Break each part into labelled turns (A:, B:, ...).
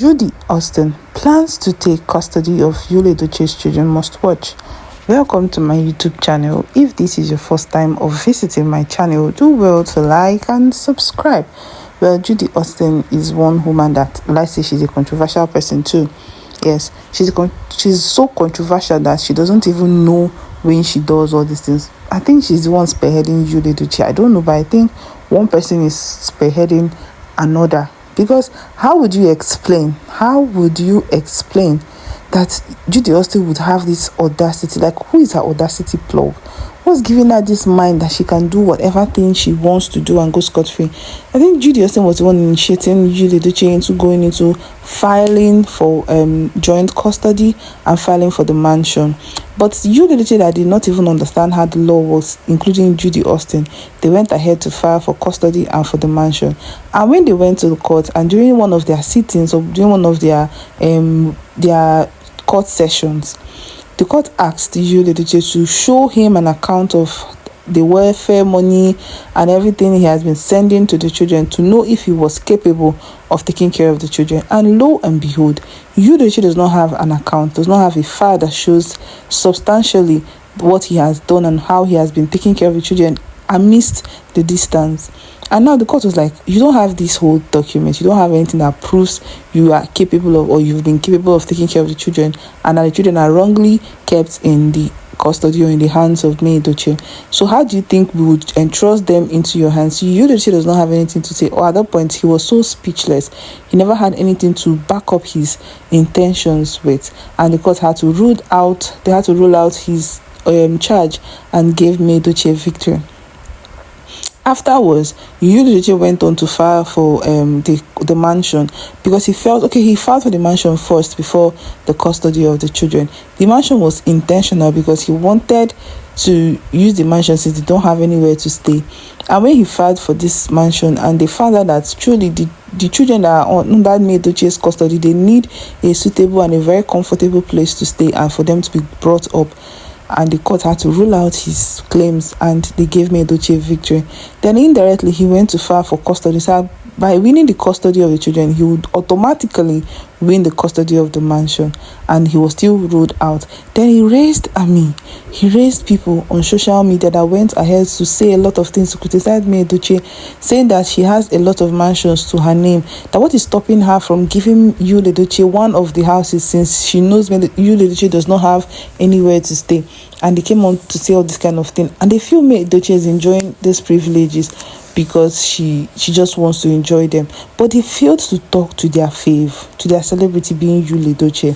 A: Judy Austin plans to take custody of Yul Edochie's children must watch. Welcome to my YouTube channel. If this is your first time of visiting my channel, do well to like and subscribe. Well, Judy Austin is one woman that, let's say, she's a controversial person too. Yes, she's so controversial that she doesn't even know when she does all these things. I think she's the one spearheading Yul Edochie. I don't know, but I think one person is spearheading another. Because how would you explain that Judy Austin would have this audacity? Like, who is her audacity plug? What's giving her this mind that she can do whatever thing she wants to do and go scot-free? I think Judy Austin was the one initiating Yul Edochie into going into filing for joint custody and filing for the mansion. But Yul Edochie that did not even understand how the law works, including Judy Austin, they went ahead to file for custody and for the mansion. And when they went to the court, and during one of their sittings or during one of their court sessions, the court asked Yul Edochie to show him an account of the welfare money and everything he has been sending to the children to know if he was capable of taking care of the children. And lo and behold, Yul Edochie does not have an account, does not have a file that shows substantially what he has done and how he has been taking care of the children amidst the distance. And now the court was like, you don't have this whole document. You don't have anything that proves you are capable of, or you've been capable of taking care of the children, and that the children are wrongly kept in the custody or in the hands of Yul Edochie. So how do you think we would entrust them into your hands? Yul Edochie does not have anything to say. Or at that point, he was so speechless. He never had anything to back up his intentions with. And the court had to rule out his charge and gave Yul Edochie a victory. Afterwards, Yul Edochie went on to file for the mansion, because he filed for the mansion first before the custody of the children. The mansion was intentional because he wanted to use the mansion since they don't have anywhere to stay. And when he filed for this mansion and they found out that truly the children that are under Yul Edochie's custody, they need a suitable and a very comfortable place to stay and for them to be brought up. And the court had to rule out his claims, and they gave Yul Edochie a victory. Then indirectly, he went to file for custody. So by winning the custody of the children, he would automatically win the custody of the mansion, and he was still ruled out. Then he raised people on social media that went ahead to say a lot of things to criticize Yul Edochie, saying that she has a lot of mansions to her name, that what is stopping her from giving Yul Edochie one of the houses, since she knows Yul Edochie does not have anywhere to stay. And they came on to say all this kind of thing, and they feel Yul Edochie is enjoying these privileges because she just wants to enjoy them. But they failed to talk to their fave, to their celebrity being Yul Edochie.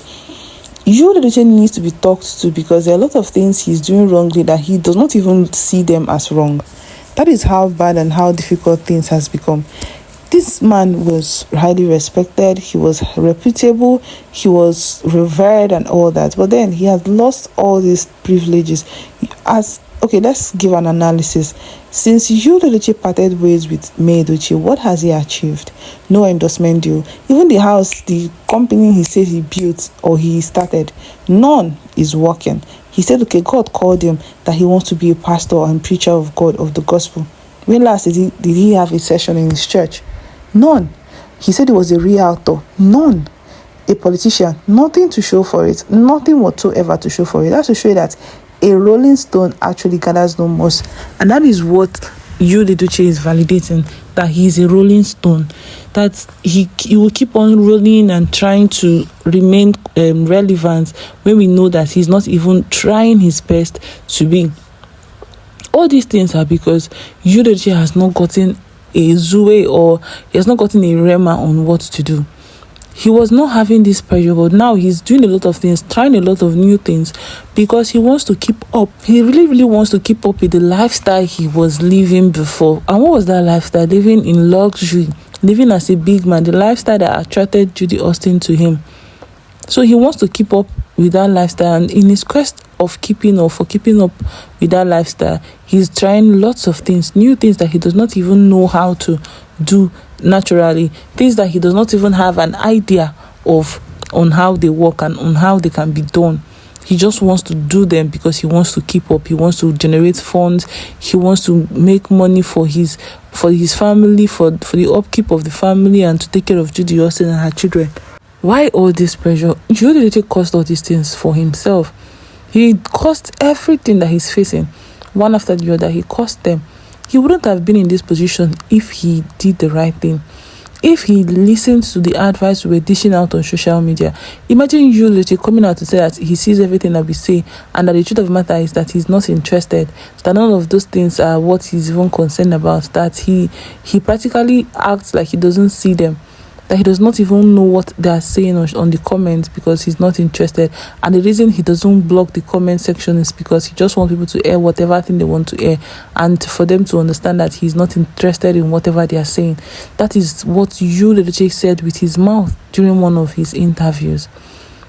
A: Yul Edochie needs to be talked to, because there are a lot of things he's doing wrongly that he does not even see them as wrong. That is how bad and how difficult things has become. This man was highly respected, he was reputable, he was revered and all that, but then he has lost all these privileges. Let's give an analysis. Since Yul Edochie parted ways with Yul Edochie, what has he achieved? No endorsement deal. Even the house, the company he said he built or he started, none is working. He said, God called him that he wants to be a pastor and preacher of God, of the gospel. When last did he have a session in his church? None. He said he was a realtor. None. A politician. Nothing to show for it. Nothing whatsoever to show for it. That's to show you that a rolling stone actually gathers no moss. And that is what Yul Edochie is validating, that he is a rolling stone, that he will keep on rolling and trying to remain relevant when we know that he's not even trying his best to be. All these things are because Yul Edochie has not gotten a Zue, or he has not gotten a Rema on what to do. He was not having this pressure, but now he's doing a lot of things, trying a lot of new things, because he wants to keep up. He really, really wants to keep up with the lifestyle he was living before. And what was that lifestyle? Living in luxury, living as a big man, the lifestyle that attracted Judy Austin to him. So he wants to keep up with that lifestyle, and in his quest of keeping up with that lifestyle, he's trying lots of things, new things that he does not even know how to do naturally, things that he does not even have an idea of on how they work and on how they can be done. He just wants to do them because he wants to keep up. He wants to generate funds. He wants to make money for his family, for the upkeep of the family, and to take care of Judy Austin and her children. Why all this pressure? Yul Edochie caused all these things for himself. He caused everything that he's facing, one after the other. He caused them. He wouldn't have been in this position if he did the right thing. If he listened to the advice we were dishing out on social media. Imagine Yul Edochie coming out to say that he sees everything that we say, and that the truth of the matter is that he's not interested, that none of those things are what he's even concerned about, that he practically acts like he doesn't see them, that he does not even know what they are saying on the comments because he's not interested. And the reason he doesn't block the comment section is because he just wants people to air whatever thing they want to air, and for them to understand that he's not interested in whatever they are saying. That is what Yul Edochie said with his mouth during one of his interviews.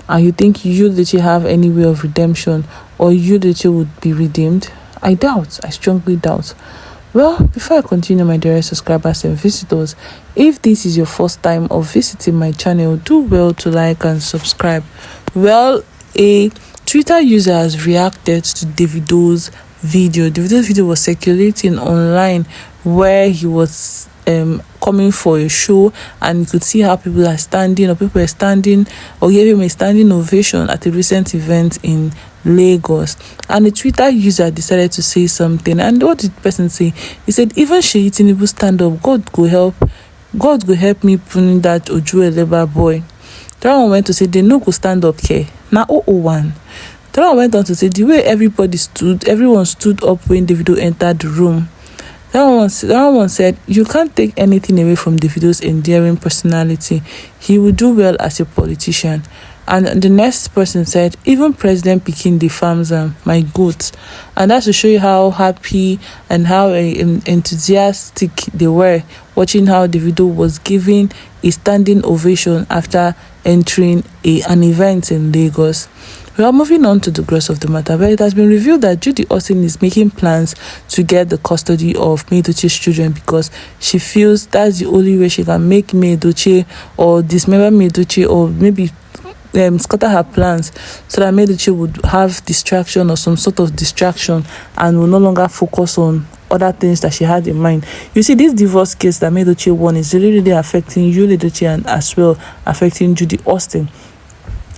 A: And you think Yul Edochie have any way of redemption, or Yul Edochie would be redeemed? I strongly doubt. Well, before I continue, my dear subscribers and visitors, if this is your first time of visiting my channel, do well to like and subscribe. Well, a Twitter user has reacted to Davido's video. Davido's video was circulating online where he was coming for a show, and you could see how people were standing or gave him a standing ovation at a recent event in Lagos. And the Twitter user decided to say something. And what did the person say? He said, even Seyi Tinubu stand up, God go help me put that Ojueleba boy. The one went to say they no go stand up care. Now 001. The one went on to say the way everyone stood up when Davido entered the room. That one said, you can't take anything away from Davido's endearing personality. He will do well as a politician. And the next person said, even President Pikin the farms my goats. And that's to show you how happy and how enthusiastic they were watching how Davido was giving a standing ovation after entering an event in Lagos. We are moving on to the gross of the matter, where it has been revealed that Judy Austin is making plans to get the custody of Yul Edochie's children because she feels that's the only way she can make Yul Edochie or dismember Yul Edochie, or maybe scatter her plans so that Yul Edochie would have distraction or some sort of distraction and will no longer focus on other things that she had in mind. You see, this divorce case that Yul Edochie won is really affecting Yul Edochie and as well affecting Judy Austin.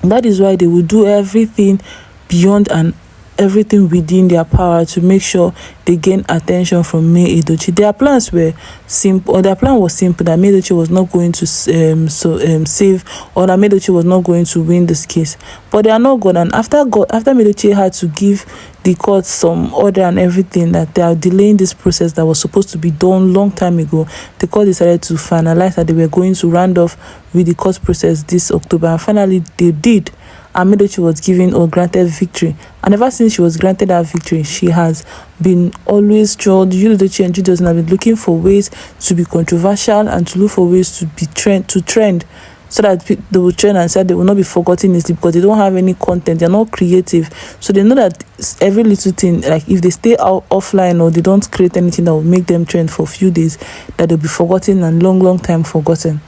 A: That is why they will do everything beyond and everything within their power to make sure they gain attention from Yul Edochie. Their plans were simple, or their plan was simple, that Yul Edochie was not going to save, or that Yul Edochie was not going to win this case. But they are not good. And after Yul Edochie had to give the court some order and everything, that they are delaying this process that was supposed to be done long time ago, the court decided to finalize that they were going to round off with the court process this October, and finally they did. And Yul Edochie was given or granted victory. And ever since she was granted that victory, she has been always told, Yul Edochie and Judy have been looking for ways to be controversial and to look for ways to trend, so that they will trend and say they will not be forgotten easily because they don't have any content, they're not creative. So they know that every little thing, like if they stay offline or they don't create anything that will make them trend for a few days, that they'll be forgotten and long time forgotten.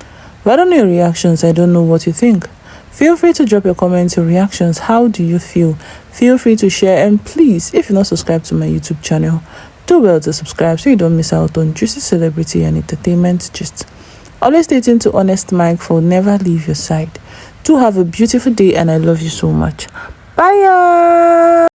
A: But I don't know your reactions. I don't know what you think. Feel free to drop your comments or reactions. How do you feel? Feel free to share, and please, if you're not subscribed to my YouTube channel, do well to subscribe so you don't miss out on juicy celebrity and entertainment gist. Always stay tuned to Honest Mike for never leave your side. Do have a beautiful day, and I love you so much. Bye.